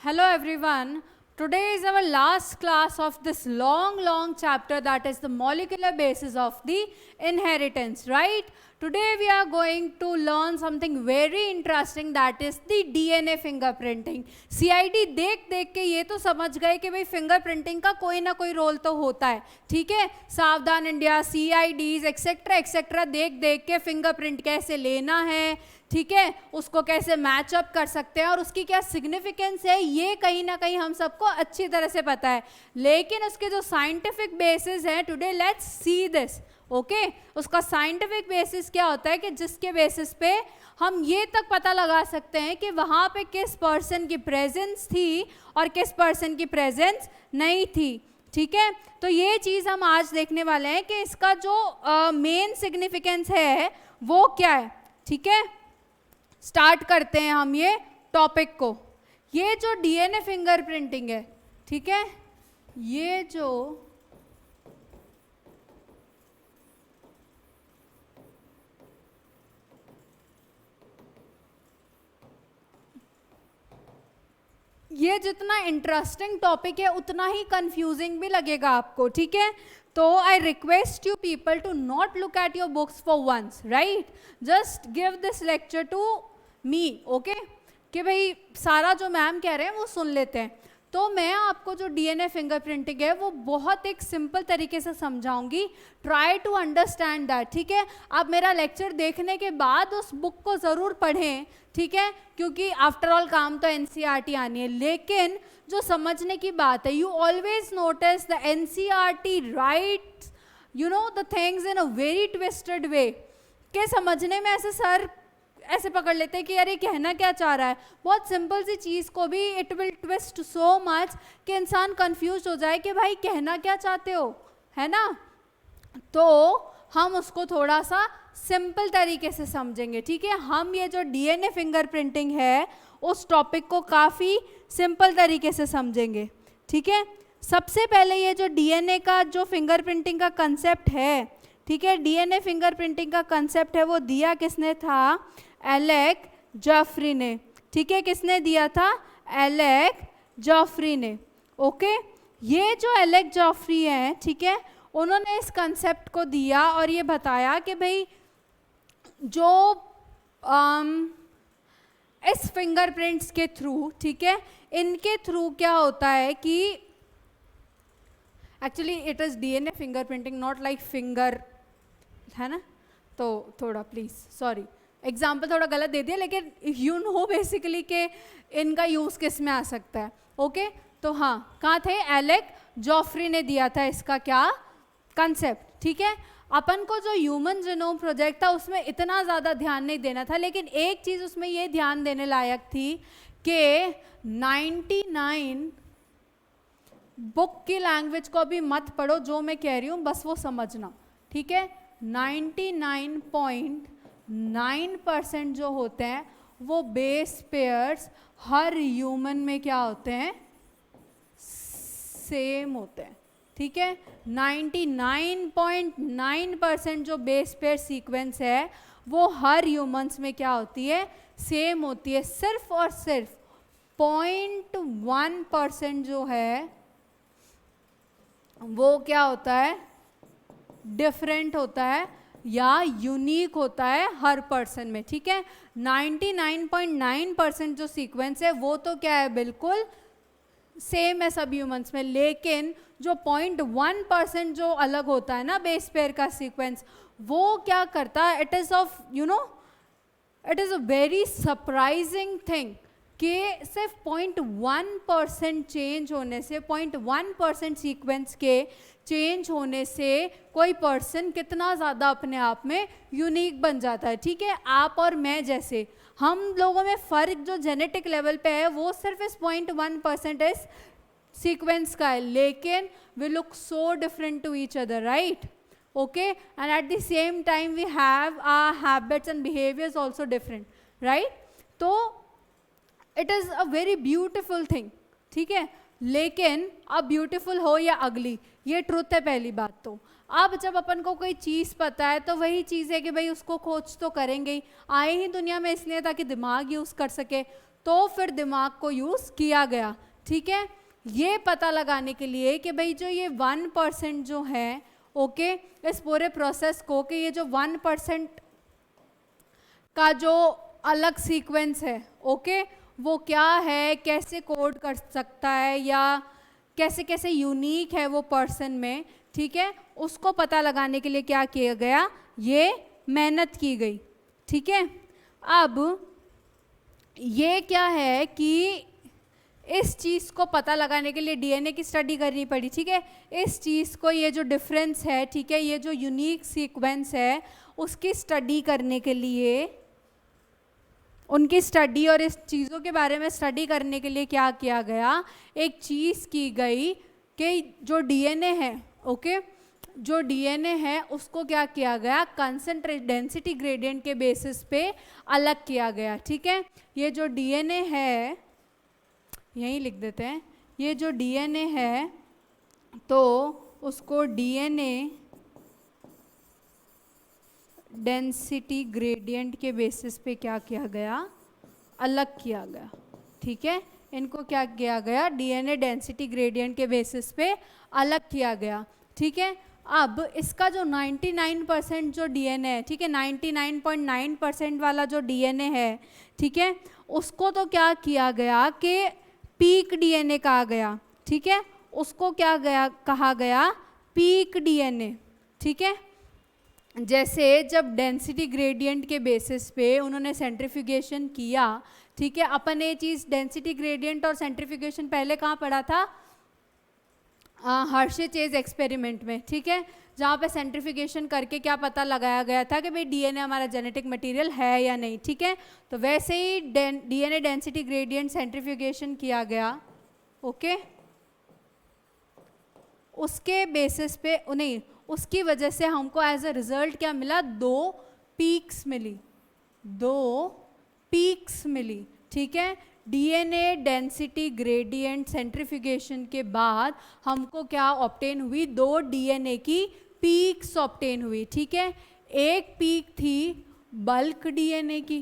Hello everyone. Today is our last class of this long chapter, that is the molecular basis of the inheritance, right? Today we are going to learn something very interesting, that is the DNA fingerprinting. CID देख देख के ये तो समझ गए कि भाई fingerprinting का कोई ना कोई रोल तो होता है, ठीक है. सावधान इंडिया, CIDs एक्सेट्रा एक्सेट्रा देख देख के फिंगरप्रिंट कैसे लेना है, ठीक है, उसको कैसे मैचअप कर सकते हैं और उसकी क्या सिग्निफिकेंस है, ये कहीं ना कहीं हम सबको अच्छी तरह से पता है. लेकिन उसके जो साइंटिफिक बेसिस है, today let's see this. Okay, उसका साइंटिफिक बेसिस क्या होता है कि जिसके बेसिस पे हम ये तक पता लगा सकते हैं कि वहाँ पे किस पर्सन की प्रेजेंस थी और किस पर्सन की प्रेजेंस नहीं थी, ठीक है. तो ये चीज़ हम आज देखने वाले हैं कि इसका जो मेन सिग्निफिकेंस है वो क्या है, ठीक है. स्टार्ट करते हैं हम ये टॉपिक को. ये जो डीएनए फिंगरप्रिंटिंग है, ठीक है, ये जितना इंटरेस्टिंग टॉपिक है उतना ही कंफ्यूजिंग भी लगेगा आपको, ठीक है. तो I request you people to not look at your books for once, right. Just give this lecture to me, okay, कि भाई सारा जो मैम कह रहे हैं वो सुन लेते हैं. तो मैं आपको जो डीएनए फिंगरप्रिंटिंग है वो बहुत एक सिंपल तरीके से समझाऊंगी. ट्राई टू अंडरस्टैंड दैट, ठीक है. आप मेरा लेक्चर देखने के बाद उस बुक को ज़रूर पढ़ें, ठीक है, क्योंकि आफ्टर ऑल काम तो एनसीईआरटी आनी है. लेकिन जो समझने की बात है, you always notice the NCERT right you know the things in a very twisted way, के समझने में ऐसे सर ऐसे पकड़ लेते हैं कि यार ये कहना क्या चाह रहा है. बहुत सिंपल सी चीज़ को भी it will twist so much कि इंसान कंफ्यूज हो जाए कि भाई कहना क्या चाहते हो, है ना. तो हम उसको थोड़ा सा सिंपल तरीके से समझेंगे, ठीक है. हम ये जो डीएनए फिंगरप्रिंटिंग है उस टॉपिक को काफ़ी सिंपल तरीके से समझेंगे, ठीक है. सबसे पहले ये जो डीएनए का जो फिंगरप्रिंटिंग का कंसेप्ट है, ठीक है, डीएनए फिंगरप्रिंटिंग का कंसेप्ट है वो दिया किसने था, एलेक जॉफरी ने, ठीक है. किसने दिया था, एलेक जॉफरी ने. ओके, ये जो एलेक जॉफरी हैं, ठीक है, उन्होंने इस कंसेप्ट को दिया और ये बताया कि भाई जो इस फिंगरप्रिंट्स के थ्रू, ठीक है, इनके थ्रू क्या होता है कि actually it is DNA fingerprinting, not like finger, है ना. तो थोड़ा प्लीज़ सॉरी, एग्जाम्पल थोड़ा गलत दे दिया, लेकिन यू नो बेसिकली कि इनका यूज़ किस में आ सकता है. ओके, तो हाँ, कहाँ थे, एलेक जॉफरी ने दिया था इसका क्या कंसेप्ट, ठीक है. अपन को जो ह्यूमन जीनोम प्रोजेक्ट था उसमें इतना ज़्यादा ध्यान नहीं देना था, लेकिन एक चीज़ उसमें ये ध्यान देने लायक थी कि 99 बुक की लैंग्वेज को अभी मत पढ़ो, जो मैं कह रही हूँ बस वो समझना, ठीक है. 99.9% जो होते हैं वो बेस पेयर्स हर ह्यूमन में क्या होते हैं, सेम होते हैं, ठीक है. 99.9% जो बेस पेयर सीक्वेंस है वो हर ह्यूमंस में क्या होती है, सेम होती है. सिर्फ और सिर्फ 0.1% जो है वो क्या होता है, डिफरेंट होता है या यूनिक होता है हर पर्सन में, ठीक है. 99.9% जो सीक्वेंस है वो तो क्या है, बिल्कुल सेम है सब ह्यूमंस में. लेकिन जो 0.1% जो अलग होता है ना बेस पेयर का सीक्वेंस, वो क्या करता है, it is of you know it is a very surprising thing कि सिर्फ 0.1% चेंज होने से, 0.1% सीक्वेंस के चेंज होने से कोई पर्सन कितना ज़्यादा अपने आप में यूनिक बन जाता है, ठीक है. आप और मैं जैसे हम लोगों में फ़र्क जो जेनेटिक लेवल पे है वो सिर्फ इस 0.1% इस सीक्वेंस का है, लेकिन we look so different to each other, right. Okay, and at the same time we have our habits and behaviours also different, right. तो it is a very beautiful thing, ठीक है. लेकिन अब ब्यूटीफुल हो या अगली, ये ट्रुथ है पहली बात. तो अब जब अपन को कोई चीज़ पता है तो वही चीज़ है कि भाई उसको खोज तो करेंगे ही, आए ही दुनिया में इसलिए ताकि दिमाग यूज़ कर सके. तो फिर दिमाग को यूज किया गया, ठीक है, ये पता लगाने के लिए कि भाई जो ये 1% जो है, ओके, इस पूरे प्रोसेस को, कि ये जो 1% का जो अलग सीक्वेंस है, ओके, वो क्या है, कैसे कोड कर सकता है, या कैसे कैसे यूनिक है वो पर्सन में, ठीक है, उसको पता लगाने के लिए क्या किया गया, ये मेहनत की गई, ठीक है। अब ये क्या है कि इस चीज़ को पता लगाने के लिए डीएनए की स्टडी करनी पड़ी, ठीक है, इस चीज़ को, ये जो डिफरेंस है, ठीक है, ये जो यूनिक सीक्वेंस है, उसकी स्टडी करने के लिए, उनकी स्टडी और इस चीज़ों के बारे में स्टडी करने के लिए क्या किया गया, एक चीज़ की गई कि जो डीएनए है, ओके, जो डीएनए है उसको क्या किया गया, कंसंट्रेट डेंसिटी ग्रेडियंट के बेसिस पे अलग किया गया, ठीक है। ये जो डीएनए है, यहीं लिख देते हैं, ये जो डीएनए है तो उसको डीएनए डेंसिटी ग्रेडियंट के बेसिस पे क्या किया गया, अलग किया गया, ठीक है, इनको क्या किया गया, डीएनए डेंसिटी ग्रेडियंट के बेसिस पे अलग किया गया, ठीक है। अब इसका जो 99% जो डीएनए है, ठीक है, 99.9% वाला जो डीएनए है, ठीक है, उसको तो क्या किया गया कि पीक डीएनए कहा गया, ठीक है, उसको क्या गया कहा गया, पीक डीएनए, ठीक है। जैसे जब डेंसिटी ग्रेडियंट के बेसिस पे उन्होंने सेंट्रीफ्यूगेशन किया, ठीक है, अपन ये चीज़ डेंसिटी ग्रेडियंट और सेंट्रीफ्यूगेशन पहले कहाँ पढ़ा था, हर्शे चेज एक्सपेरिमेंट में, ठीक है, जहाँ पे सेंट्रीफ्यूगेशन करके क्या पता लगाया गया था कि भाई डीएनए हमारा जेनेटिक मटेरियल है या नहीं, ठीक है। तो वैसे ही डीएनए डेंसिटी ग्रेडियंट सेंट्रीफ्यूगेशन किया गया, ओके, उसके बेसिस पे नहीं, उसकी वजह से हमको एज अ रिजल्ट क्या मिला, 2 पीक्स मिली, 2 पीक्स मिली, ठीक है। डीएनए डेंसिटी ग्रेडियंट सेंट्रीफ्यूगेशन के बाद हमको क्या ऑब्टेन हुई, 2 डीएनए की पीक्स ऑब्टेन हुई, ठीक है। एक पीक थी बल्क डीएनए की,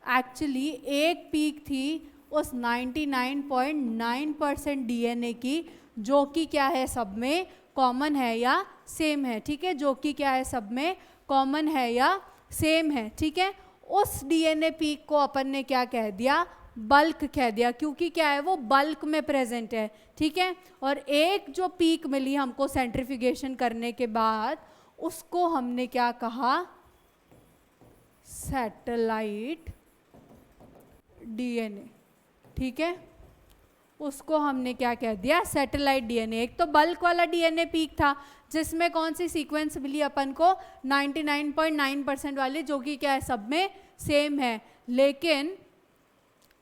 एक्चुअली एक पीक थी उस 99.9% डीएनए की, जो कि क्या है, सब में कॉमन है या सेम है, ठीक है, जो कि क्या है, सब में कॉमन है या सेम है, ठीक है। उस डीएनए पीक को अपन ने क्या कह दिया, बल्क कह दिया, क्योंकि क्या है, वो बल्क में प्रेजेंट है, ठीक है। और एक जो पीक मिली हमको सेंट्रीफ्यूगेशन करने के बाद, उसको हमने क्या कहा, सैटेलाइट डीएनए, ठीक है, उसको हमने क्या कह दिया, सैटेलाइट डीएनए। एक तो बल्क वाला डीएनए पीक था जिसमें कौन सी सीक्वेंस मिली अपन को, 99.9% वाली, जो कि क्या है, सब में सेम है। लेकिन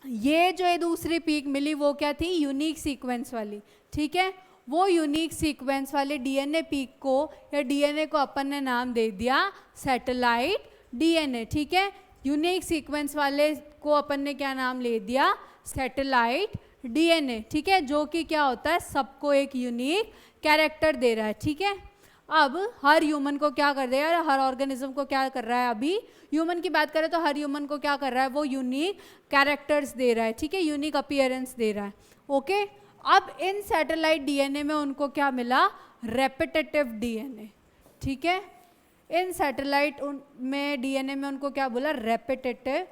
ये जो दूसरी पीक मिली वो क्या थी, यूनिक सीक्वेंस वाली, ठीक है। वो यूनिक सीक्वेंस वाले डीएनए पीक को या डीएनए को अपन ने नाम दे दिया सैटेलाइट डीएनए, ठीक है। यूनिक सीक्वेंस वाले को अपन ने क्या नाम ले दिया, सैटेलाइट डीएनए, ठीक है, जो कि क्या होता है, सबको एक यूनिक कैरेक्टर दे रहा है, ठीक है। अब हर ह्यूमन को क्या कर देगा, हर ऑर्गेनिज्म को क्या कर रहा है, अभी ह्यूमन की बात करें तो हर ह्यूमन को क्या कर रहा है, वो यूनिक कैरेक्टर्स दे रहा है, ठीक है, यूनिक अपीयरेंस दे रहा है, ओके। अब इन सैटेलाइट डीएनए में उनको क्या मिला, रेपिटेटिव डीएनए, ठीक है। इन सैटेलाइट में डीएनए में उनको क्या बोला, रेपिटेटिव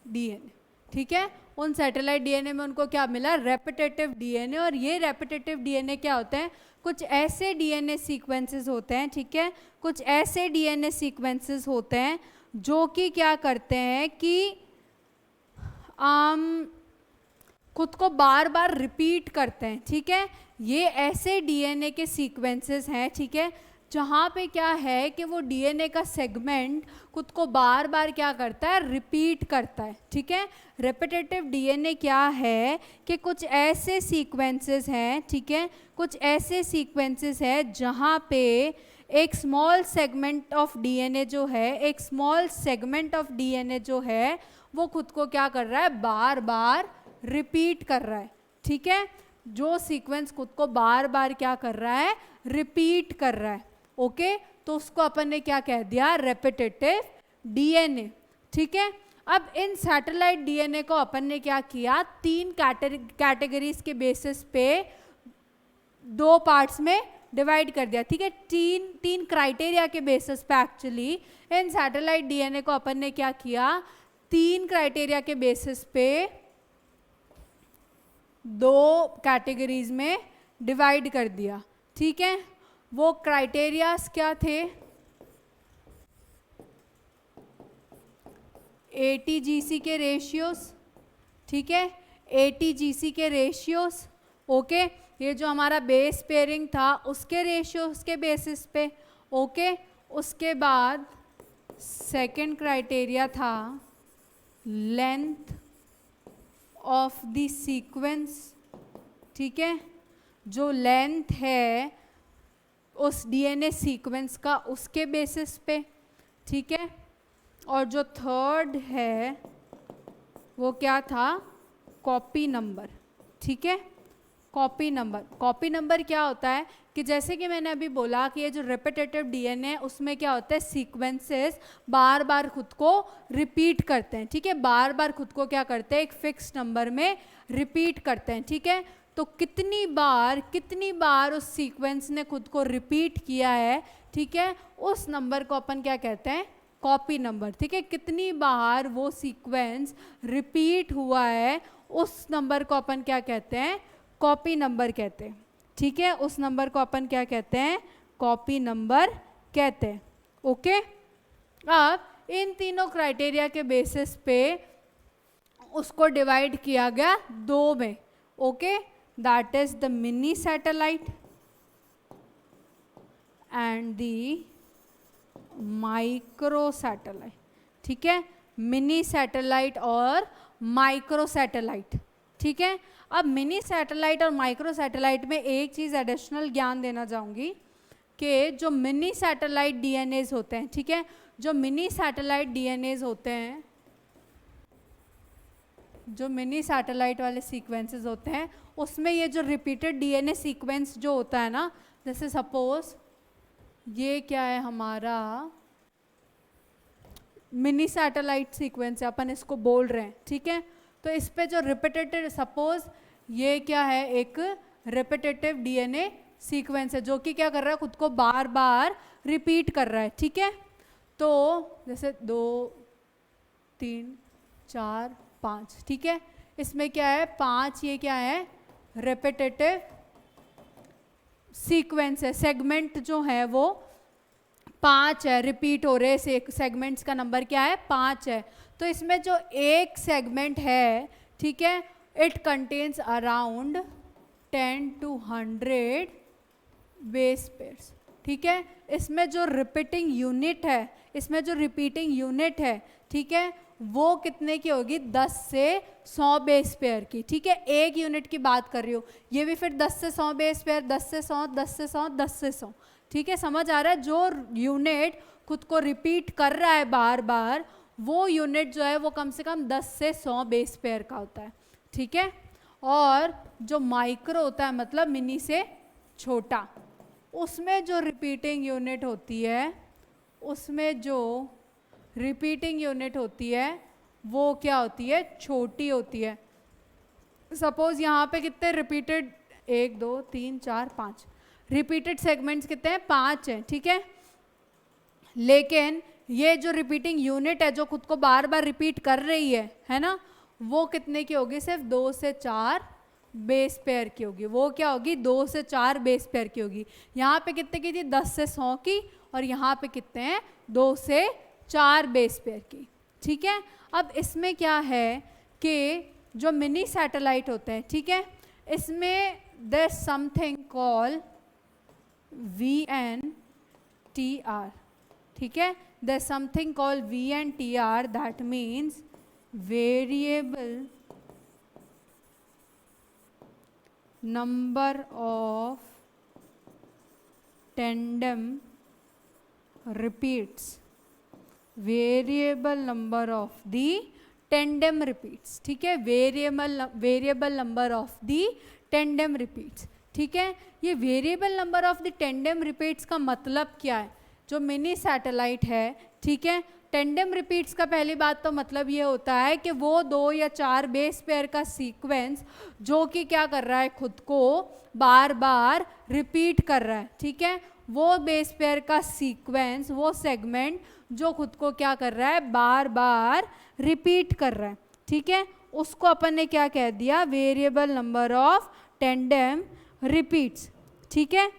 डीएनए, ठीक है। उन सैटेलाइट डीएनए में उनको क्या मिला, रेपिटेटिव डीएनए। और ये रेपिटेटिव डीएनए क्या होते हैं, कुछ ऐसे डीएनए सीक्वेंसेस होते हैं, ठीक है, कुछ ऐसे डीएनए सीक्वेंसेस होते हैं जो कि क्या करते हैं कि खुद को बार बार रिपीट करते हैं, ठीक है। ये ऐसे डीएनए के सीक्वेंसेस हैं, ठीक है, जहाँ पे क्या है कि वो डीएनए का सेगमेंट खुद को बार बार क्या करता है, रिपीट करता है, ठीक है। रेपिटेटिव डीएनए क्या है कि कुछ ऐसे सीक्वेंसेस हैं, ठीक है, कुछ ऐसे सीक्वेंसेस हैं जहाँ पे एक स्मॉल सेगमेंट ऑफ डीएनए जो है, एक स्मॉल सेगमेंट ऑफ डीएनए जो है वो खुद को क्या कर रहा है, बार बार रिपीट कर रहा है, ठीक है। जो सीक्वेंस खुद को बार बार क्या कर रहा है, रिपीट कर रहा है, ओके। तो उसको अपन ने क्या कह दिया, रेपिटेटिव डीएनए, ठीक है। अब इन सैटेलाइट डीएनए को अपन ने क्या किया, 3 कैटेगरीज के बेसिस पे 2 पार्ट्स में डिवाइड कर दिया, ठीक है। तीन क्राइटेरिया के बेसिस पे एक्चुअली इन सैटेलाइट डीएनए को अपन ने क्या किया, 3 क्राइटेरिया के बेसिस पे 2 कैटेगरीज में डिवाइड कर दिया, ठीक है। वो क्राइटेरियाज क्या थे, ATGC के रेशियोज, ठीक है, ATGC के रेशियोज, ओके। ये जो हमारा बेस पेयरिंग था उसके रेशियोज के बेसिस पे, ओके। उसके बाद सेकंड क्राइटेरिया था लेंथ ऑफ द सीक्वेंस, ठीक है, जो लेंथ है उस डीएनए सीक्वेंस का उसके बेसिस पे, ठीक है। और जो थर्ड है वो क्या था, कॉपी नंबर, ठीक है। कॉपी नंबर क्या होता है कि जैसे कि मैंने अभी बोला कि ये जो रिपीटेटिव डीएनए उसमें क्या होता है, सीक्वेंसेस बार बार खुद को रिपीट करते हैं, ठीक है। बार बार खुद को क्या करते हैं, एक फिक्स नंबर में रिपीट करते हैं, ठीक है। तो कितनी बार उस सीक्वेंस ने खुद को रिपीट किया है, ठीक है, उस नंबर को अपन क्या कहते हैं, कॉपी नंबर, ठीक है। कितनी बार वो सीक्वेंस रिपीट हुआ है उस नंबर को अपन क्या कहते हैं, कॉपी नंबर कहते हैं, ठीक है। उस नंबर को अपन क्या कहते हैं, कॉपी नंबर कहते हैं, ओके। अब इन तीनों क्राइटेरिया के बेसिस पे उसको डिवाइड किया गया 2 में, okay. That is the mini satellite and the micro satellite, ठीक है। मिनी सैटेलाइट और माइक्रो सैटेलाइट, ठीक है। अब मिनी सैटेलाइट और माइक्रो सैटेलाइट में एक चीज़ एडिशनल ज्ञान देना चाहूँगी कि जो मिनी सैटेलाइट डीएनएज होते हैं, ठीक है, जो मिनी सैटेलाइट डीएनएज होते हैं, जो मिनी सैटेलाइट वाले सीक्वेंसेस होते हैं, उसमें ये जो रिपीटेड डीएनए सीक्वेंस जो होता है ना, जैसे सपोज ये क्या है हमारा मिनी सैटेलाइट सीक्वेंस है, अपन इसको बोल रहे हैं, ठीक है। तो इस पे जो रिपीटेड, सपोज ये क्या है, एक रिपीटेटिव डीएनए सीक्वेंस है जो कि क्या कर रहा है, खुद को बार बार रिपीट कर रहा है, ठीक है। तो जैसे 2 3 4 5, ठीक है। इसमें क्या है 5, ये क्या है रिपीटेटिव सीक्वेंस है, सेगमेंट जो है वो 5 है, रिपीट हो रहे सेगमेंट्स का नंबर क्या है, 5 है। तो इसमें जो एक सेगमेंट है, ठीक है, it contains around 10 to 100 base pairs, ठीक है। इसमें जो रिपीटिंग यूनिट है, ठीक है, वो कितने की होगी, 10 से 100 बेस पेयर की, ठीक है। एक यूनिट की बात कर रही हूँ, ये भी फिर 10 से 100 बेस पेयर, 10 से 100, 10 से 100, 10 से 100, ठीक है। समझ आ रहा है, जो यूनिट खुद को रिपीट कर रहा है बार बार, वो यूनिट जो है वो कम से कम 10 से 100 बेस पेयर का होता है, ठीक है। और जो माइक्रो होता है, मतलब मिनी से छोटा, उसमें जो रिपीटिंग यूनिट होती है, वो क्या होती है, छोटी होती है। सपोज यहाँ पे कितने रिपीटेड, 1 2 3 4 5 रिपीटेड सेगमेंट्स कितने हैं, 5 हैं, ठीक है। लेकिन ये जो रिपीटिंग यूनिट है जो खुद को बार बार रिपीट कर रही है ना, वो कितने की होगी, सिर्फ 2 से 4 बेस पेयर की होगी। वो क्या होगी, 2 से 4 बेस पेयर की होगी। यहाँ पे कितने की थी, 10 से 100 की, और यहाँ पे कितने हैं, 2 से 4 बेस पेयर की, ठीक है। अब इसमें क्या है कि जो मिनी सैटेलाइट होते हैं, ठीक है, इसमें देयर समथिंग कॉल VNTR, ठीक है। There something call VNTR, that means variable number of tandem repeats, variable number of the tandem repeats, ठीक है। Variable number of the tandem repeats, ठीक है। ये variable number of the tandem repeats का मतलब क्या है, जो मिनी सैटेलाइट है, ठीक है। टेंडम रिपीट्स का पहली बात तो मतलब ये होता है कि वो 2 या 4 बेस पेयर का सीक्वेंस जो कि क्या कर रहा है, खुद को बार बार रिपीट कर रहा है, ठीक है। वो बेस पेयर का सीक्वेंस, वो सेगमेंट जो खुद को क्या कर रहा है, बार बार रिपीट कर रहा है, ठीक है, उसको अपन ने क्या कह दिया, variable number of tandem repeats, ठीक है।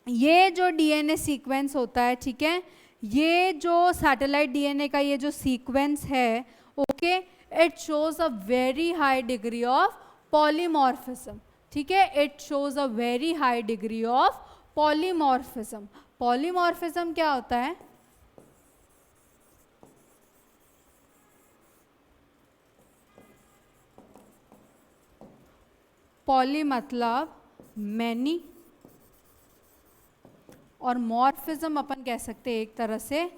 ये जो डीएनए सीक्वेंस होता है, ठीक है, ये जो सैटेलाइट डीएनए का ये जो सीक्वेंस है, okay, it shows a very high degree of polymorphism, ठीक है। It shows a very high degree of polymorphism. Polymorphism क्या होता है? पॉली मतलब मैनी, और मॉर्फिज्म अपन कह सकते हैं एक तरह से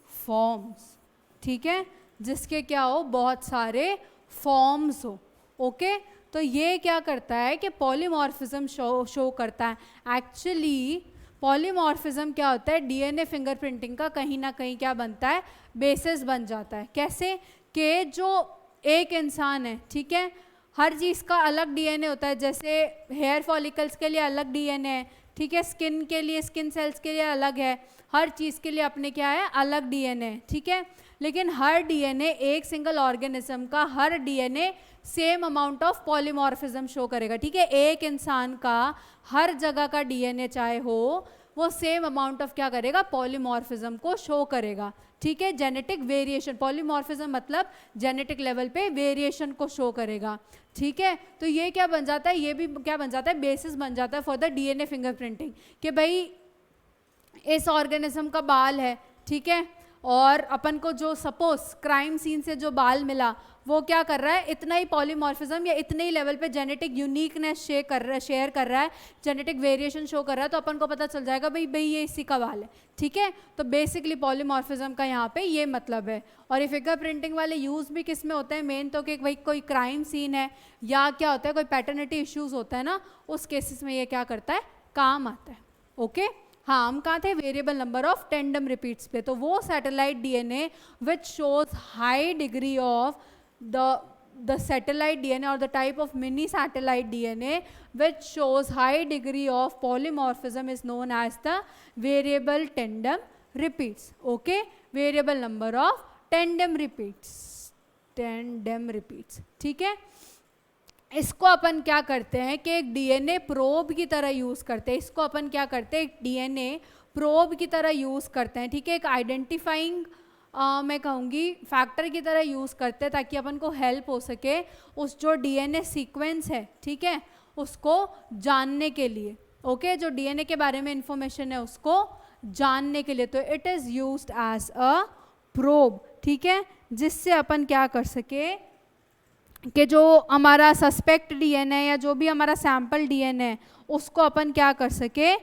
फॉर्म्स, ठीक है, जिसके क्या हो, बहुत सारे फॉर्म्स हो, ओके। तो ये क्या करता है कि पॉलीमॉर्फिज्म शो करता है। एक्चुअली पॉलीमॉर्फिज्म क्या होता है, डीएनए फिंगरप्रिंटिंग का कहीं ना कहीं क्या बनता है, बेसिस बन जाता है। कैसे कि जो एक इंसान है, ठीक है, हर चीज़ का अलग डीएनए होता है। जैसे हेयर फॉलिकल्स के लिए अलग डीएनए है, ठीक है, स्किन के लिए, स्किन सेल्स के लिए अलग है, हर चीज़ के लिए अपने क्या है, अलग डीएनए, ठीक है। लेकिन हर डीएनए, एक सिंगल ऑर्गेनिज्म का हर DNA same amount of polymorphism show करेगा, ठीक है। एक इंसान का हर जगह का डीएनए चाहे हो, वो सेम अमाउंट ऑफ क्या करेगा, पॉलीमॉर्फिज्म को शो करेगा, ठीक है। जेनेटिक वेरिएशन, पॉलीमॉर्फिज्म मतलब जेनेटिक लेवल पे वेरिएशन को शो करेगा, ठीक है। तो ये क्या बन जाता है, ये भी क्या बन जाता है, बेसिस बन जाता है फॉर द डीएनए फिंगरप्रिंटिंग, कि भाई इस ऑर्गेनिज्म का बाल है, ठीक है, और अपन को जो सपोज क्राइम सीन से जो बाल मिला, वो क्या कर रहा है, इतना ही पॉलीमॉर्फिज्म या इतने ही लेवल पे जेनेटिक यूनिकनेस शेयर कर रहा है, जेनेटिक वेरिएशन शो कर रहा है, तो अपन को पता चल जाएगा भाई ये इसी का बाल है, ठीक है। तो बेसिकली पॉलीमॉर्फिज्म का यहाँ पे ये मतलब है। और ये फिंगर प्रिंटिंग वाले यूज भी किस में होते हैं, मेन तो कि भाई कोई क्राइम सीन है या क्या होता है, कोई पैटर्निटी इश्यूज होता है ना, उस केसेस में ये क्या करता है, काम आता है, ओके। हाँ, हम कहाँ थे, variable number of tandem repeats पे। तो वो satellite DNA which shows high degree of the satellite DNA or the type of mini satellite DNA which shows high degree of polymorphism is known as the variable tandem repeats, okay, variable number of tandem repeats, ठीक है। इसको अपन क्या करते हैं कि एक DNA probe की तरह यूज करते हैं, इसको अपन क्या करते हैं, एक डीएनए प्रोब की तरह यूज करते हैं, ठीक है, एक आइडेंटिफाइंग मैं कहूँगी फैक्टर की तरह यूज़ करते हैं, ताकि अपन को हेल्प हो सके उस जो डीएनए सीक्वेंस है, ठीक है, उसको जानने के लिए, ओके, जो डीएनए के बारे में इंफॉर्मेशन है उसको जानने के लिए। तो it is used as a probe, ठीक है, जिससे अपन क्या कर सके कि जो हमारा सस्पेक्ट डीएनए या जो भी हमारा सैंपल डीएनए है उसको अपन क्या कर सके,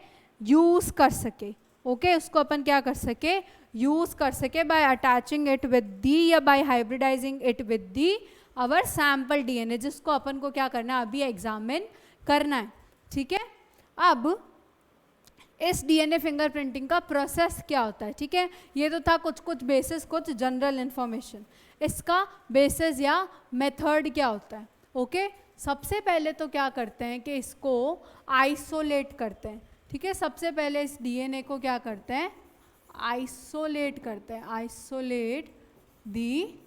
यूज़ कर सके, ओके, उसको अपन क्या कर सके, यूज कर सके by attaching it with the या by hybridising it with the our sample DNA, जिसको अपन को क्या करना है, अभी एग्जामिन करना है, ठीक है। अब इस डीएनए फिंगरप्रिंटिंग का प्रोसेस क्या होता है, ठीक है, ये तो था कुछ बेसिस, कुछ जनरल इंफॉर्मेशन। इसका बेसिस या मेथड क्या होता है, ओके। सबसे पहले तो क्या करते हैं कि इसको आइसोलेट करते हैं, ठीक है। सबसे पहले इस डीएनए को क्या करते हैं, आइसोलेट करते हैं, आइसोलेट दी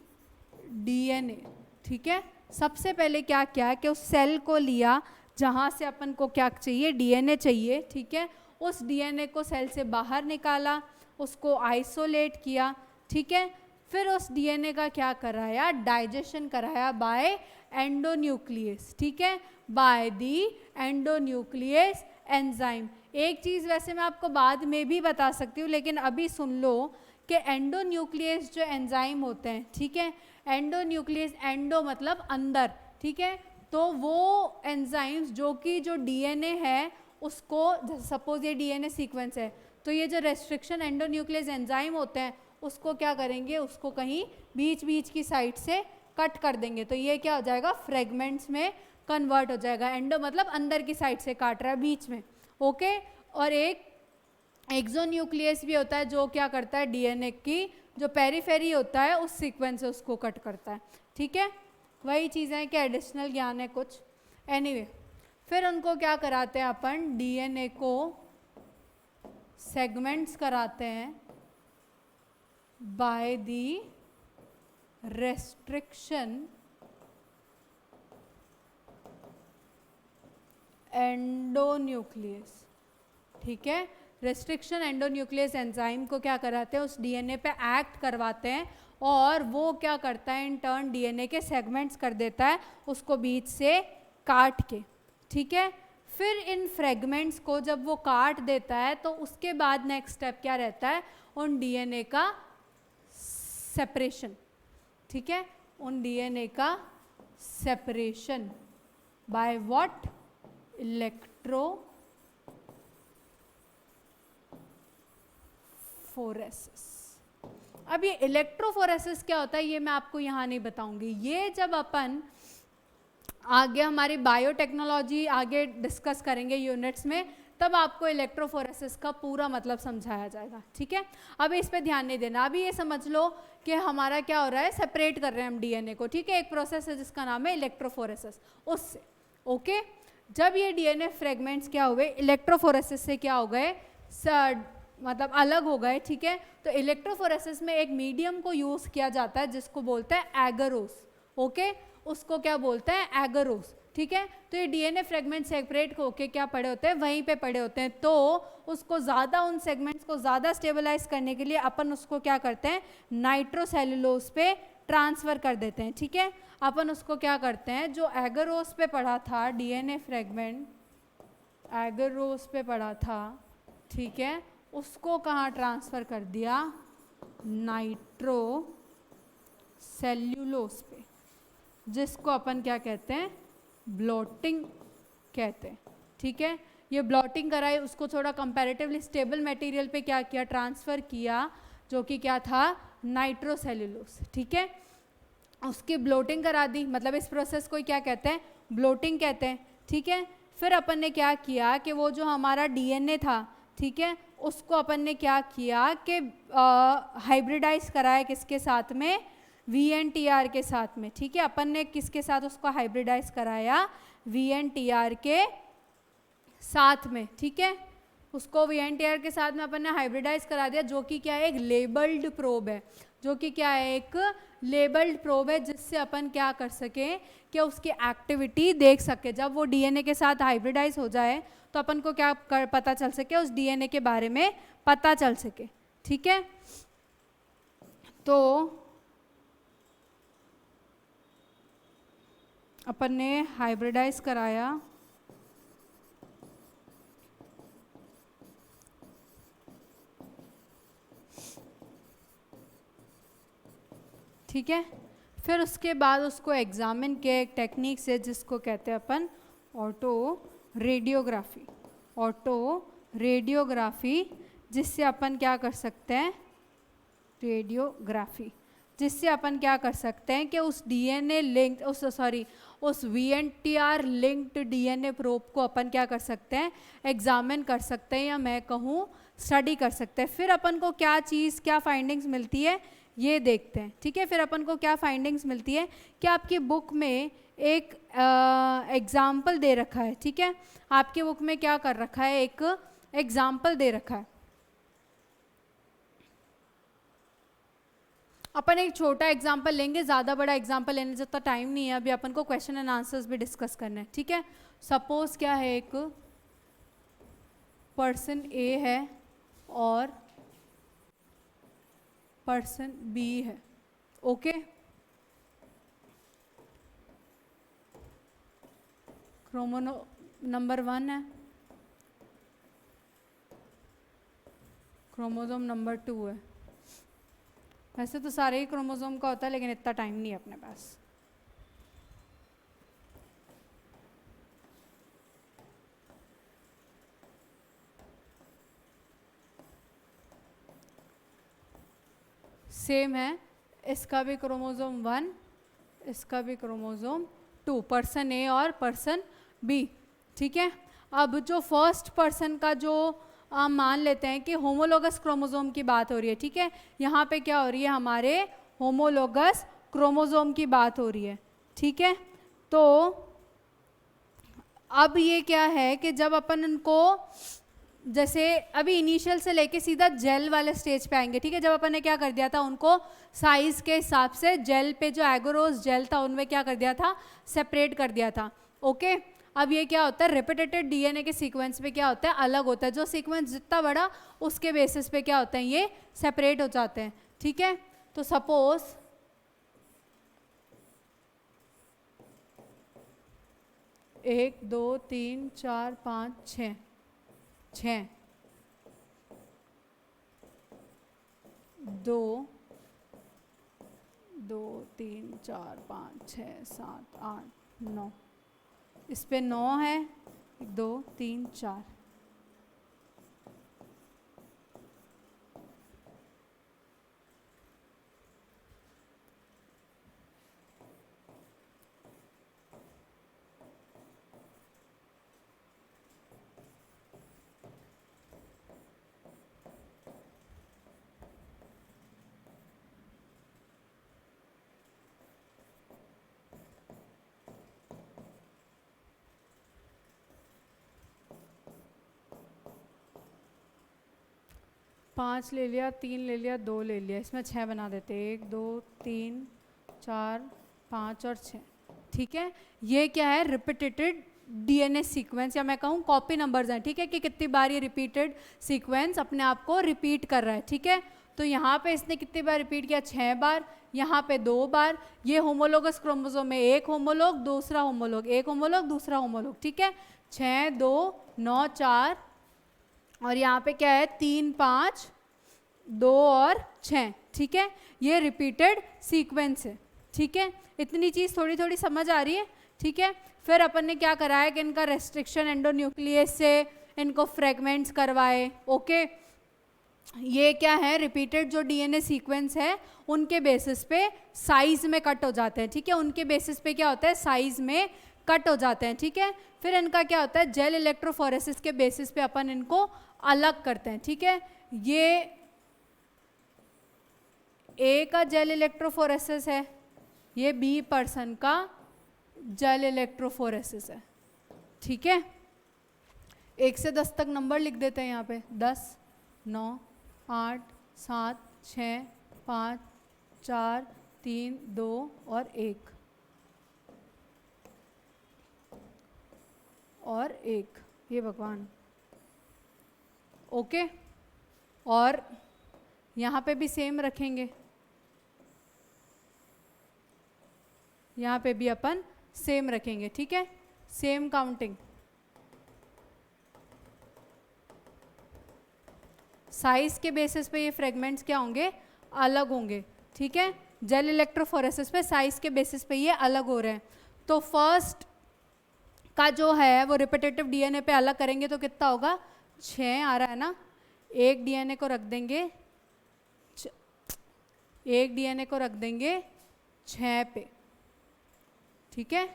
डीएनए, ठीक है। सबसे पहले क्या किया कि उस सेल को लिया जहाँ से अपन को क्या चाहिए, डीएनए चाहिए, ठीक है, उस डीएनए को सेल से बाहर निकाला, उसको आइसोलेट किया, ठीक है। फिर उस डीएनए का क्या कराया, डाइजेशन कराया बाय एंडोन्यूक्लियस, ठीक है, बाय दी एंडोन्यूक्लियस एंजाइम। एक चीज़ वैसे मैं आपको बाद में भी बता सकती हूँ, लेकिन अभी सुन लो कि एंडोन्यूक्लियस जो एंजाइम होते हैं, ठीक है, एंडोन्यूक्लियस, एंडो मतलब अंदर, ठीक है, तो वो एंजाइम्स जो कि जो डीएनए है उसको, सपोज ये डीएनए सीक्वेंस है, तो ये जो रेस्ट्रिक्शन एंडोन्यूक्लियस एंजाइम होते हैं उसको क्या करेंगे, उसको कहीं बीच बीच की साइड से कट कर देंगे, तो ये क्या हो जाएगा, फ्रेगमेंट्स में कन्वर्ट हो जाएगा। एंडो मतलब अंदर की साइड से काट रहा है, बीच में, ओके। और एक एक्सोन्यूक्लियस भी होता है जो क्या करता है, डीएनए की जो पेरीफेरी होता है उस सीक्वेंस से उसको कट करता है, ठीक है। वही चीज़ें कि एडिशनल ज्ञान है कुछ। एनीवे फिर उनको क्या कराते हैं अपन, डीएनए को सेगमेंट्स कराते हैं बाय दी रेस्ट्रिक्शन एंडोन्यूक्लियस, ठीक है। रेस्ट्रिक्शन एंडोन्यूक्लियस एंजाइम को क्या कराते हैं, उस डीएनए पे एक्ट करवाते हैं और वो क्या करता है, इन टर्न डीएनए के सेगमेंट्स कर देता है उसको बीच से काट के, ठीक है। फिर इन फ्रेगमेंट्स को जब वो काट देता है तो उसके बाद नेक्स्ट स्टेप क्या रहता है, उन डीएनए का सेपरेशन, ठीक है, उन डीएनए का सेपरेशन बाय व्हाट, इलेक्ट्रोफोरेसिस। अब ये इलेक्ट्रोफोरेसिस क्या होता है ये मैं आपको यहाँ नहीं बताऊंगी, ये जब अपन आगे हमारी बायोटेक्नोलॉजी आगे डिस्कस करेंगे यूनिट्स में तब आपको इलेक्ट्रोफोरेसिस का पूरा मतलब समझाया जाएगा, ठीक है। अभी इस पे ध्यान नहीं देना, अभी ये समझ लो कि हमारा क्या हो रहा है, सेपरेट कर रहे हैं हम डीएनए को, ठीक है। एक प्रोसेस है जिसका नाम है इलेक्ट्रोफोरेसिस, उससे ओके। जब ये डीएनए फ्रेगमेंट्स क्या हो गए, इलेक्ट्रोफोरेसिस से क्या हो गए, मतलब अलग हो गए, ठीक है। तो इलेक्ट्रोफोरेसिस में एक मीडियम को यूज किया जाता है जिसको बोलते हैं एगरोस, ओके, उसको क्या बोलते हैं, एगरोस, ठीक है। तो ये डीएनए फ्रेगमेंट सेपरेट होके क्या पड़े होते हैं, वहीं पे पड़े होते हैं, तो उसको ज़्यादा उन सेगमेंट्स को ज़्यादा स्टेबलाइज करने के लिए अपन उसको क्या करते हैं, नाइट्रोसेलुलोज पे ट्रांसफ़र कर देते हैं, ठीक है। अपन उसको क्या करते हैं, जो एगरोस पे पड़ा था डीएनए फ्रेगमेंट, एगरोस पे पड़ा था, ठीक है, उसको कहाँ ट्रांसफ़र कर दिया, नाइट्रो सेल्यूलोज पे, जिसको अपन क्या कहते हैं, ब्लॉटिंग कहते हैं, ठीक है। ये ब्लॉटिंग कराई, उसको थोड़ा कंपैरेटिवली स्टेबल मटेरियल पे क्या किया, ट्रांसफ़र किया, जो कि क्या था, नाइट्रोसेल्यूलोज, ठीक है। उसकी ब्लोटिंग करा दी, मतलब इस प्रोसेस को क्या कहते हैं, ब्लोटिंग कहते हैं, ठीक है। फिर अपन ने क्या किया कि वो जो हमारा डीएनए था, ठीक है, उसको अपन ने क्या किया कि हाइब्रिडाइज कराया किसके साथ में, VNTR के साथ में, ठीक है। अपन ने किसके साथ उसको हाइब्रिडाइज कराया, VNTR के साथ में, ठीक है। उसको VNTR के साथ में अपन ने हाइब्रिडाइज करा दिया, जो कि क्या है, एक लेबल्ड प्रोब है, जो कि क्या है, एक लेबल्ड प्रोब है, जिससे अपन क्या कर सके कि उसकी एक्टिविटी देख सके। जब वो डीएनए के साथ हाइब्रिडाइज हो जाए तो अपन को क्या पता चल सके, उस डीएनए के बारे में पता चल सके, ठीक है। तो अपन ने हाइब्रिडाइज कराया, ठीक है। फिर उसके बाद उसको एग्जामिन किया एक टेक्निक से जिसको कहते हैं अपन ऑटो रेडियोग्राफी, ऑटो रेडियोग्राफी, जिससे अपन क्या कर सकते हैं, रेडियोग्राफी, जिससे अपन क्या कर सकते हैं कि उस डीएनए लिंक उस VNTR लिंक्ड डीएनए प्रोब को अपन क्या कर सकते हैं, एग्जामिन कर सकते हैं, या मैं कहूँ स्टडी कर सकते हैं। फिर अपन को क्या चीज़, क्या फाइंडिंग्स मिलती है ये देखते हैं, ठीक है। फिर अपन को क्या फाइंडिंग्स मिलती है कि आपकी बुक में एक एग्जाम्पल दे रखा है, ठीक है। आपकी बुक में क्या कर रखा है, एक एग्जाम्पल दे रखा है। अपन एक छोटा एग्जाम्पल लेंगे, ज़्यादा बड़ा एग्जाम्पल लेने जितना टाइम नहीं है अभी, अपन को क्वेश्चन एंड आंसर्स भी डिस्कस करना है, ठीक है। सपोज क्या है, एक पर्सन ए है और पर्सन बी है, ओके। क्रोमोसोम नंबर 1 है, क्रोमोसोम नंबर 2 है। वैसे तो सारे ही क्रोमोसोम का होता है, लेकिन इतना टाइम नहीं है अपने पास। सेम है, इसका भी क्रोमोसोम 1, इसका भी क्रोमोसोम 2, पर्सन ए और पर्सन बी, ठीक है। अब जो फर्स्ट पर्सन का जो हम मान लेते हैं कि होमोलोगस क्रोमोसोम की बात हो रही है, ठीक है। यहाँ पे क्या हो रही है, हमारे होमोलोगस क्रोमोसोम की बात हो रही है, ठीक है। तो अब ये क्या है कि जब अपन इनको जैसे अभी इनिशियल से लेके सीधा जेल वाले स्टेज पे आएंगे, ठीक है। जब अपन ने क्या कर दिया था, उनको साइज के हिसाब से जेल पे जो एगोरोस जेल था उनमें क्या कर दिया था, सेपरेट कर दिया था, ओके। अब ये क्या होता है, रिपीटेटेड डीएनए के सीक्वेंस पे क्या होता है, अलग होता है। जो सीक्वेंस जितना बड़ा उसके बेसिस पे क्या होता है, ये सेपरेट हो जाते हैं, ठीक है। तो सपोज 1 2 3 4 5 6 2 2 3 4 5 6 7 8 9, इस पे 9 है, 2 3 4। पाँच ले लिया, 3 ले लिया, 2 ले लिया, इसमें 6 बना देते, 1 2 3 4 5 और 6, ठीक है। ये क्या है, रिपीटेटेड डीएनए सीक्वेंस, या मैं कहूँ कॉपी नंबर्स हैं, ठीक है, कि कितनी बार ये रिपीटेड सीक्वेंस अपने आप को रिपीट कर रहा है, ठीक है। तो यहाँ पे इसने कितनी बार रिपीट किया, 6 बार, यहाँ पे 2 बार। ये होमोलोगस क्रोमोसोम में एक होमोलोग दूसरा होमोलोग, एक होमोलोग दूसरा होमोलोग, ठीक है। 6 2 9 4 और यहाँ पे क्या है, 3 5 2 और 6, ठीक है। ये रिपीटेड सीक्वेंस है, ठीक है। इतनी चीज़ थोड़ी थोड़ी समझ आ रही है, ठीक है। फिर अपन ने क्या करा है कि इनका रेस्ट्रिक्शन एंडोन्यूक्लियस से इनको फ्रेगमेंट्स करवाए, ओके। ये क्या है, रिपीटेड जो डीएनए सीक्वेंस है उनके बेसिस पे साइज में कट हो जाते हैं, ठीक है। उनके बेसिस पे क्या होता है, साइज में कट हो जाते हैं, ठीक है। फिर इनका क्या होता है, जेल इलेक्ट्रोफोरेसिस के बेसिस पे अपन इनको अलग करते हैं, ठीक है। ये ए का जेल इलेक्ट्रोफोरेसिस है, ये बी पर्सन का जेल इलेक्ट्रोफोरेसिस है, ठीक है। 1 से 10 तक नंबर लिख देते हैं यहाँ पे, 10 9 8 7 6 5 4 3 2 और 1 और 1, ये भगवान, ओके। और यहाँ पे भी सेम रखेंगे, यहाँ पे भी अपन सेम रखेंगे, ठीक है, सेम काउंटिंग। साइज के बेसिस पे ये फ्रेगमेंट्स क्या होंगे, अलग होंगे, ठीक है। जेल इलेक्ट्रोफोरेसिस पे साइज के बेसिस पे ये अलग हो रहे हैं। तो फर्स्ट का जो है वो रिपीटेटिव डीएनए पे अलग करेंगे तो कितना होगा, 6 आ रहा है ना। एक डीएनए को रख देंगे, एक डीएनए को रख देंगे 6 पे, ठीक है।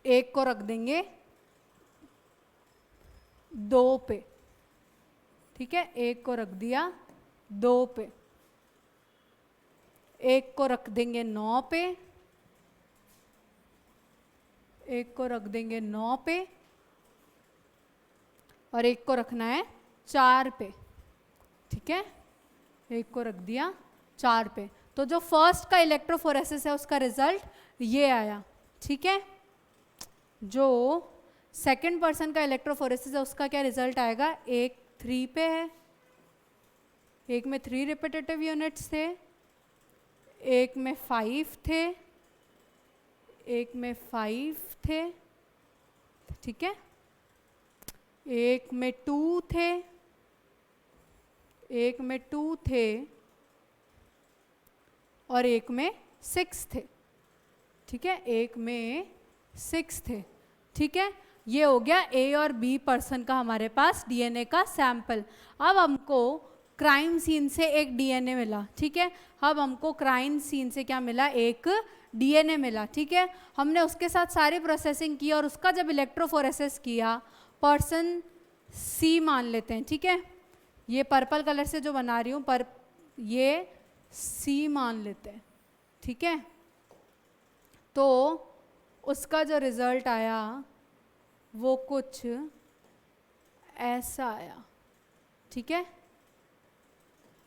एक को रख देंगे 2 पे, ठीक है। एक को रख दिया 2 पे, एक को रख देंगे 9 पे, एक को रख देंगे 9 पे और एक को रखना है 4 पे, ठीक है। एक को रख दिया 4 पे। तो जो फर्स्ट का इलेक्ट्रोफोरेसिस है उसका रिजल्ट ये आया, ठीक है। जो सेकंड पर्सन का इलेक्ट्रोफोरेसिस है उसका क्या रिजल्ट आएगा, एक 3 पे है, एक में 3 रिपीटेटिव यूनिट्स थे, एक में 5 थे, एक में 5 थे, ठीक है। एक में 2 थे, एक में 2 थे और एक में 6 थे, ठीक है। एक में 6 थे, ठीक है। ये हो गया ए और बी पर्सन का हमारे पास डीएनए का सैंपल। अब हमको क्राइम सीन से एक डीएनए मिला, ठीक है। अब हमको क्राइम सीन से क्या मिला, एक डीएनए मिला, ठीक है, हमने उसके साथ सारी प्रोसेसिंग की और उसका जब इलेक्ट्रोफोरेसिस किया, पर्सन सी मान लेते हैं, ठीक है, ये पर्पल कलर से जो बना रही हूँ पर ये सी मान लेते हैं, ठीक है, तो उसका जो रिजल्ट आया वो कुछ ऐसा आया, ठीक है।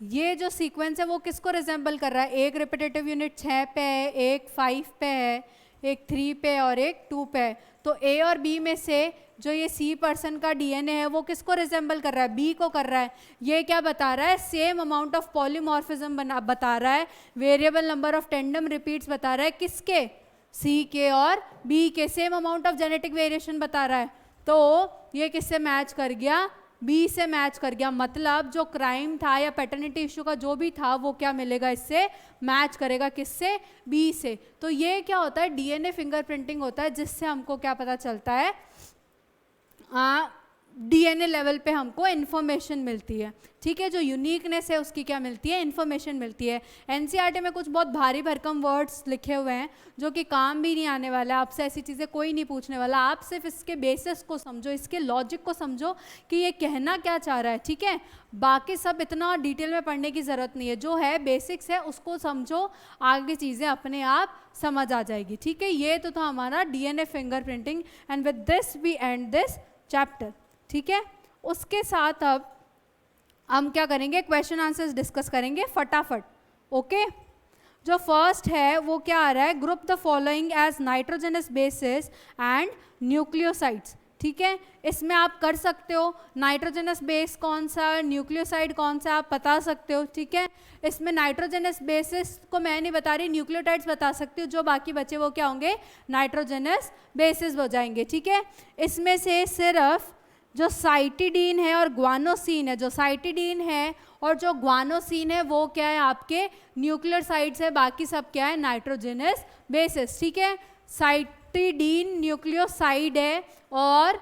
ये जो सीक्वेंस है वो किसको रिजेंबल कर रहा है, एक रिपीटेटिव यूनिट 6 पे है, एक 5 पे है, एक 3 पे और एक 2 पे है। तो ए और बी में से जो ये सी पर्सन का डीएनए है वो किसको रिजेंबल कर रहा है, बी को कर रहा है। ये क्या बता रहा है, सेम अमाउंट ऑफ पॉलीमॉर्फिज्म बता रहा है, variable number of tandem repeats बता रहा है, किसके, सी के और बी के, same amount of genetic variation बता रहा है। तो ये किससे मैच कर गया, बी से मैच कर गया, मतलब जो क्राइम था या पैटर्निटी इश्यू का जो भी था वो क्या मिलेगा, इससे मैच करेगा, किससे, बी से। तो ये क्या होता है, डीएनए फिंगरप्रिंटिंग होता है, जिससे हमको क्या पता चलता है, डीएनए लेवल पे हमको इन्फॉर्मेशन मिलती है, ठीक है, जो यूनिकनेस है उसकी क्या मिलती है, इन्फॉर्मेशन मिलती है। एनसीईआरटी में कुछ बहुत भारी भरकम वर्ड्स लिखे हुए हैं जो कि काम भी नहीं आने वाला, आपसे ऐसी चीज़ें कोई नहीं पूछने वाला, आप सिर्फ इसके बेसिस को समझो, इसके लॉजिक को समझो कि ये कहना क्या चाह रहा है, ठीक है, बाकी सब इतना डिटेल में पढ़ने की ज़रूरत नहीं है, जो है बेसिक्स है उसको समझो, आगे चीज़ें अपने आप समझ आ जाएगी, ठीक है। ये तो था हमारा DNA fingerprinting and with this we end this chapter, ठीक है। उसके साथ अब हम क्या करेंगे, क्वेश्चन आंसर्स डिस्कस करेंगे फटाफट, ओके। जो फर्स्ट है वो क्या आ रहा है, group the following as nitrogenous bases and nucleosides, ठीक है, इसमें आप कर सकते हो नाइट्रोजनस बेस कौन सा, न्यूक्लियोसाइड कौन सा, आप बता सकते हो, ठीक है। इसमें नाइट्रोजनस बेसिस को मैं नहीं बता रही, न्यूक्लियोटाइड्स बता सकती हूँ, जो बाकी बचे वो क्या होंगे, नाइट्रोजनस बेसिस हो जाएंगे, ठीक है। इसमें से सिर्फ जो साइटिडीन है और ग्वानोसिन है, जो साइटिडीन है और जो ग्वानोसिन है वो क्या है, आपके न्यूक्लियोसाइड्स है, बाकी सब क्या है, नाइट्रोजनस बेसिस, ठीक है। साइटिडीन न्यूक्लियोसाइड है और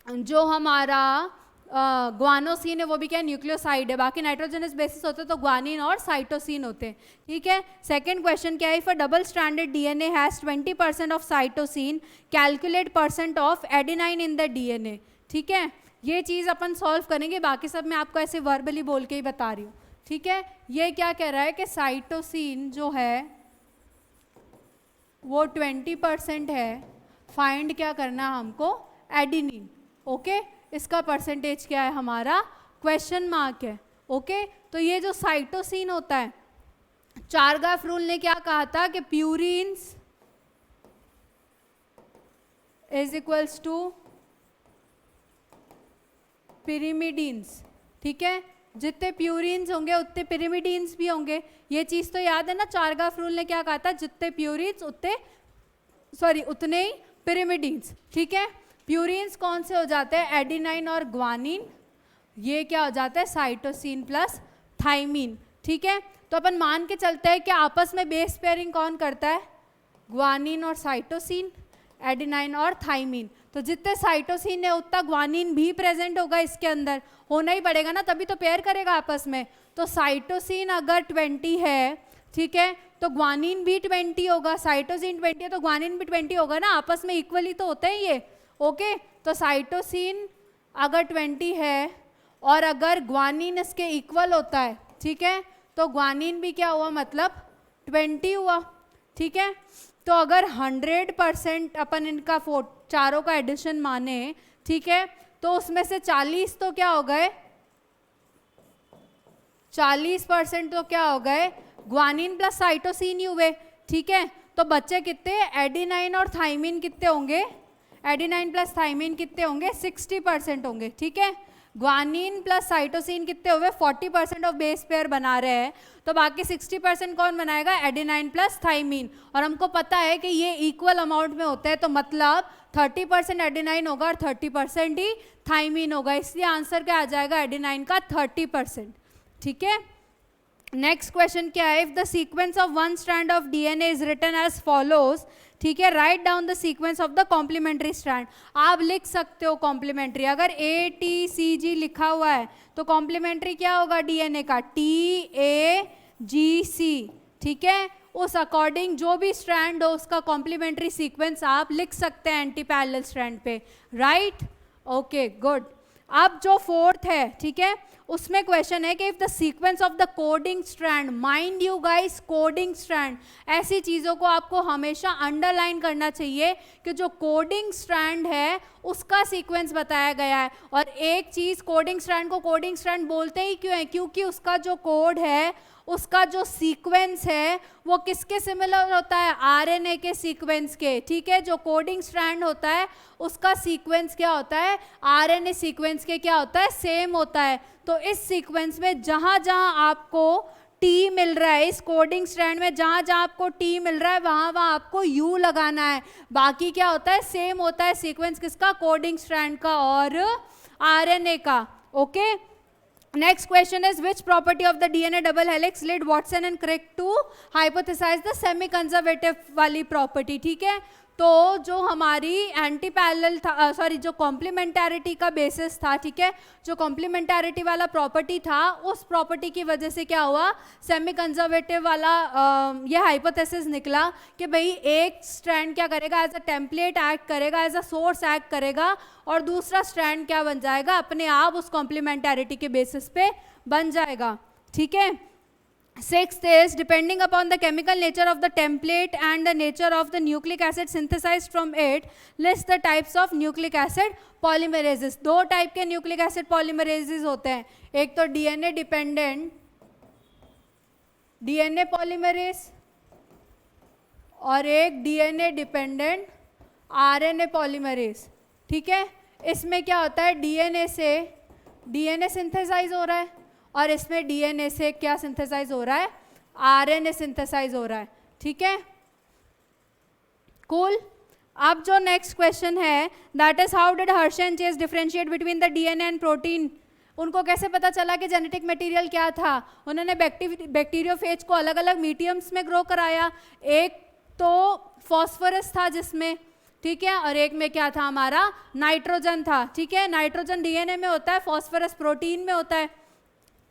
जो हमारा ग्वानोसिन है वो भी क्या है, न्यूक्लियोसाइड है, बाकी नाइट्रोजनस बेसिस होते तो ग्वानिन और साइटोसिन होते हैं, ठीक है। सेकंड क्वेश्चन क्या है, if a double stranded DNA has 20% of cytosine, calculate percent of adenine in the DNA, ठीक है। ये चीज़ अपन सॉल्व करेंगे, बाकी सब मैं आपको ऐसे वर्बली बोल के ही बता रही हूँ, ठीक है। ये क्या कह रहा है कि साइटोसिन जो है वो 20% है, फाइंड क्या करना है हमको, एडेनिन, ओके। इसका परसेंटेज क्या है हमारा, क्वेश्चन मार्क है, ओके। तो ये जो साइटोसिन होता है, चारगाफ रूल ने क्या कहा था कि purines is equals to pyrimidines, ठीक है, जितने प्यूरिन्स होंगे उतने पिरिमिडीन्स भी होंगे, ये चीज़ तो याद है ना, चारगाफ रूल ने क्या कहा था, जितने प्यूरिन्स उतने ही पिरिमिडीन्स, ठीक है। प्यूरिन्स कौन से हो जाते हैं, एडेनाइन और ग्वानिन, ये क्या हो जाता है, साइटोसिन प्लस थाइमीन, ठीक है। तो अपन मान के चलते हैं कि आपस में बेस पेयरिंग कौन करता है, ग्वानिन और साइटोसिन, एडेनाइन और थाइमीन। तो जितने साइटोसिन है उतना ग्वानिन भी प्रेजेंट होगा इसके अंदर, होना ही पड़ेगा ना, तभी तो पेयर करेगा आपस में। तो साइटोसिन अगर 20 है, ठीक है, तो ग्वानिन भी 20 होगा, साइटोसिन 20 है तो ग्वानिन भी 20 होगा ना, आपस में इक्वली तो होते हैं ये, ओके। तो साइटोसिन अगर 20 है और अगर ग्वानिन इसके इक्वल होता है, ठीक है, तो ग्वानिन भी क्या हुआ, मतलब 20 हुआ, ठीक है। तो अगर 100% अपन इनका चारों का एडिशन माने, ठीक है, तो उसमें से 40 तो क्या हो गए, 40% तो क्या हो गए, ग्वानिन प्लस साइटोसिन ही हुए, ठीक है। तो बच्चे कितने, एडेनाइन और थाइमीन कितने होंगे, एडेनाइन प्लस थाइमीन कितने होंगे, 60% होंगे, ठीक है। ग्वानिन प्लस साइटोसिन कितने हुए, 40% ऑफ बेस पेयर बना रहे हैं, तो बाकी 60% कौन बनाएगा, एडेनाइन प्लस थाइमीन। और हमको पता है कि ये इक्वल अमाउंट में होता है, तो मतलब 30% एडेनाइन होगा और 30% ही थाइमीन होगा, इसलिए आंसर क्या आ जाएगा, एडेनाइन का 30%, ठीक है। नेक्स्ट क्वेश्चन क्या है, if the sequence of one strand of DNA is written as follows, ठीक है, write down the sequence of the complementary strand. आप लिख सकते हो कॉम्प्लीमेंट्री, अगर ATCG लिखा हुआ है तो कॉम्प्लीमेंट्री क्या होगा डीएनए का, TAGC, ठीक है। उस अकॉर्डिंग जो भी स्ट्रैंड हो उसका कॉम्प्लीमेंट्री सीक्वेंस आप लिख सकते हैं एंटी पैरेलल स्ट्रैंड पे, राइट? Okay, good. अब जो फोर्थ है, ठीक है, उसमें क्वेश्चन है कि if the sequence of the coding strand, mind you guys, coding strand, ऐसी चीज़ों को आपको हमेशा अंडरलाइन करना चाहिए कि जो कोडिंग स्ट्रैंड है उसका सीक्वेंस बताया गया है। और एक चीज़, कोडिंग स्ट्रैंड को कोडिंग स्ट्रैंड बोलते ही क्यों है? क्योंकि उसका जो कोड है, उसका जो सीक्वेंस है वो किसके सिमिलर होता है? आरएनए के सीक्वेंस के, ठीक है? जो कोडिंग स्ट्रैंड होता है उसका सीक्वेंस क्या होता है? आरएनए सीक्वेंस के क्या होता है? सेम होता है। तो इस सीक्वेंस में जहां जहां आपको टी मिल रहा है, इस कोडिंग स्ट्रैंड में जहां जहां आपको टी मिल रहा है वहां वहां आपको यू लगाना है। बाकी क्या होता है? सेम होता है सीक्वेंस किसका? कोडिंग स्ट्रैंड का और आरएनए का। Okay, next question is which property of the DNA double helix led Watson and Crick to hypothesize the semi conservative वाली property, ठीक है? तो जो हमारी एंटी पैरेलल था, सॉरी, जो कॉम्प्लीमेंटैरिटी का बेसिस था, ठीक है, जो कॉम्प्लीमेंटैरिटी वाला प्रॉपर्टी था, उस प्रॉपर्टी की वजह से क्या हुआ? सेमी कंजर्वेटिव वाला ये हाइपोथेसिस निकला कि भाई एक स्ट्रैंड क्या करेगा? एज अ टेम्पलेट एक्ट करेगा, एज अ सोर्स एक्ट करेगा, और दूसरा स्ट्रैंड क्या बन जाएगा? अपने आप उस कॉम्प्लीमेंटैरिटी के बेसिस पे बन जाएगा, ठीक है? Sixth is depending upon the chemical nature of the template and the nature of the nucleic acid synthesized from it, list the types of nucleic acid polymerases. दो टाइप के न्यूक्लिक एसिड पॉलीमरेजेस होते हैं, एक तो DNA dependent DNA polymerase और एक DNA dependent RNA polymerase, ठीक है? इसमें क्या होता है? डीएनए से डीएनए सिंथेसाइज हो रहा है और इसमें डीएनए से क्या सिंथेसाइज हो रहा है? आरएनए सिंथेसाइज हो रहा है, ठीक है? कूल। अब जो नेक्स्ट क्वेश्चन है, that is how did Hershey and chase differentiate between the DNA and protein? उनको कैसे पता चला कि जेनेटिक मटेरियल क्या था? उन्होंने बैक्टीरियोफेज को अलग अलग मीडियम्स में ग्रो कराया, एक तो फॉस्फोरस था जिसमें, ठीक है, और एक में क्या था? हमारा नाइट्रोजन था, ठीक है? नाइट्रोजन डीएनए में होता है, फॉस्फोरस प्रोटीन में होता है,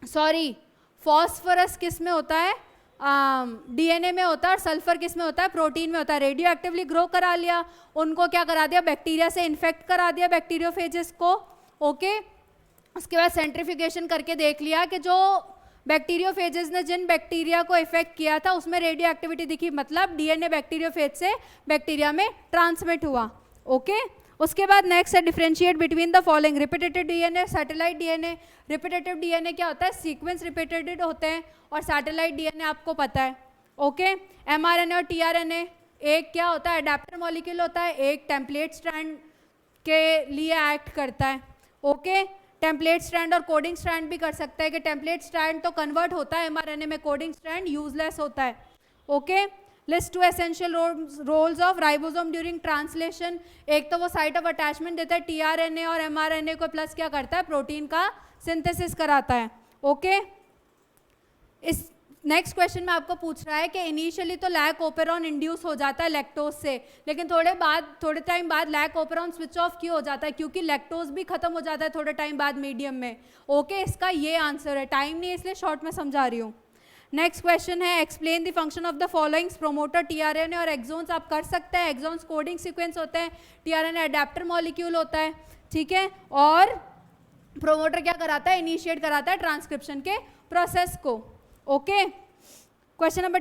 सॉरी, फॉस्फोरस किस में होता है? डीएनए में होता है, और सल्फर किस में होता है? प्रोटीन में होता है। रेडियो एक्टिवली ग्रो करा लिया, उनको क्या करा दिया? बैक्टीरिया से इन्फेक्ट करा दिया बैक्टीरियोफेजेस को, ओके? उसके बाद सेंट्रीफ्यूगेशन करके देख लिया कि जो बैक्टीरियोफेजेस ने जिन बैक्टीरिया को इफेक्ट किया था उसमें रेडियो एक्टिविटी दिखी, मतलब डीएनए बैक्टीरियोफेज से बैक्टीरिया में ट्रांसमिट हुआ, ओके? उसके बाद नेक्स्ट है differentiate between the following, repetitive DNA, satellite DNA. Repetitive DNA क्या होता है? सीक्वेंस रिपीटेटेड होते हैं, और सैटेलाइट डीएनए आपको पता है, ओके? एमआरएनए और टीआरएनए, एक क्या होता है? अडेप्टर मॉलिक्यूल होता है, एक टेम्पलेट स्ट्रैंड के लिए एक्ट करता है, ओके? टेम्पलेट स्ट्रैंड और कोडिंग स्ट्रैंड भी कर सकता है कि टेम्पलेट स्ट्रैंड तो कन्वर्ट होता है एमआरएनए में, कोडिंग स्ट्रैंड यूजलेस होता है, okay? List two essential roles of ribosome during translation. एक तो वो साइट ऑफ अटैचमेंट देता है टीआरएनए और एमआरएनए को, प्लस क्या करता है? प्रोटीन का सिंथेसिस कराता है, ओके? इस नेक्स्ट क्वेश्चन में आपको पूछ रहा है कि इनिशियली तो लैक ओपेरॉन इंड्यूस हो जाता है लैक्टोज से, लेकिन थोड़े टाइम बाद लैक ओपेरॉन स्विच ऑफ क्यों हो जाता है? क्योंकि लैक्टोज भी खत्म हो जाता है थोड़े टाइम बाद मीडियम में, ओके? इसका ये आंसर है। टाइम नहीं है इसलिए शॉर्ट में समझा रही हूँ। नेक्स्ट क्वेश्चन है explain the function of the followings, promoter, tRNA और एक्सोन्स आप कर सकते हैं। एक्सोन्स कोडिंग सीक्वेंस होते हैं, टीआरएनए अडेप्टर मॉलिक्यूल होता है, ठीक है, और प्रोमोटर क्या कराता है? इनिशिएट कराता है ट्रांसक्रिप्शन के प्रोसेस को, okay? Question number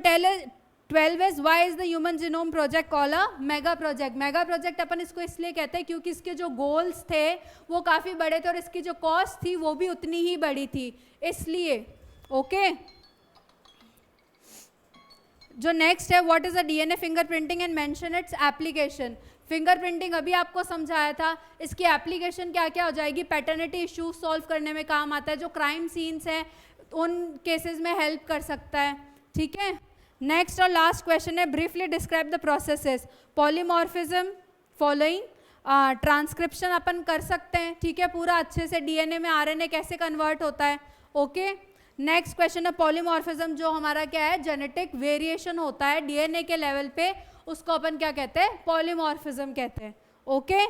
12 is why is the human genome project called a mega project? Mega project अपन इसको इसलिए कहते हैं क्योंकि इसके जो गोल्स थे वो काफ़ी बड़े थे और इसकी जो कॉस्ट थी वो भी उतनी ही बड़ी थी, इसलिए, ओके? जो नेक्स्ट है, what is the DNA fingerprinting and mention its application? Fingerprinting अभी आपको समझाया था, इसकी एप्लीकेशन क्या क्या हो जाएगी? पैटर्निटी इश्यूज सॉल्व करने में काम आता है, जो क्राइम सीन्स हैं उन केसेस में हेल्प कर सकता है, ठीक है? नेक्स्ट और लास्ट क्वेश्चन है briefly describe the processes, polymorphism following, transcription अपन कर सकते हैं, ठीक है, पूरा अच्छे से, डीएनए में आरएनए कैसे कन्वर्ट होता है, ओके? नेक्स्ट क्वेश्चन है पॉलीमॉर्फिज्म, जो हमारा क्या है? जेनेटिक वेरिएशन होता है डीएनए के लेवल पे, उसको अपन क्या कहते हैं? पॉलीमॉर्फिज्म कहते हैं, okay?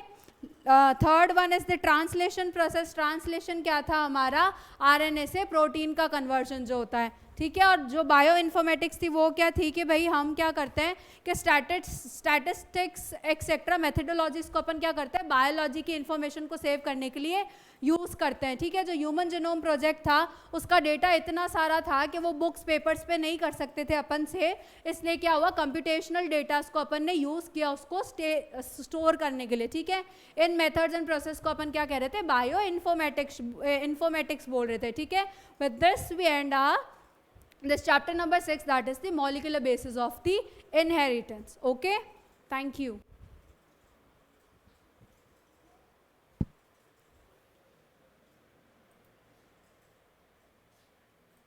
Third one is the translation process. Translation क्या था हमारा? आरएनए से प्रोटीन का कन्वर्जन जो होता है, ठीक है। और जो बायो इन्फॉर्मेटिक्स थी वो क्या थी कि भाई हम क्या करते हैं कि स्टैटिस्टिक्स एक्सेट्रा मेथडोलॉजीज को अपन क्या करते हैं बायोलॉजी की इंफॉर्मेशन को सेव करने के लिए यूज़ करते हैं, ठीक है। जो ह्यूमन जीनोम प्रोजेक्ट था उसका डेटा इतना सारा था कि वो बुक्स पेपर्स पे नहीं कर सकते थे अपन से, इसलिए क्या हुआ कंप्यूटेशनल डेटास को अपन ने यूज़ किया उसको स्टोर करने के लिए, ठीक है। इन मेथड्स एंड प्रोसेस को अपन क्या कह रहे थे बायो इन्फॉर्मेटिक्स बोल रहे थे, ठीक है। With this we end this chapter number 6, that is the molecular basis of the inheritance. Okay, thank you.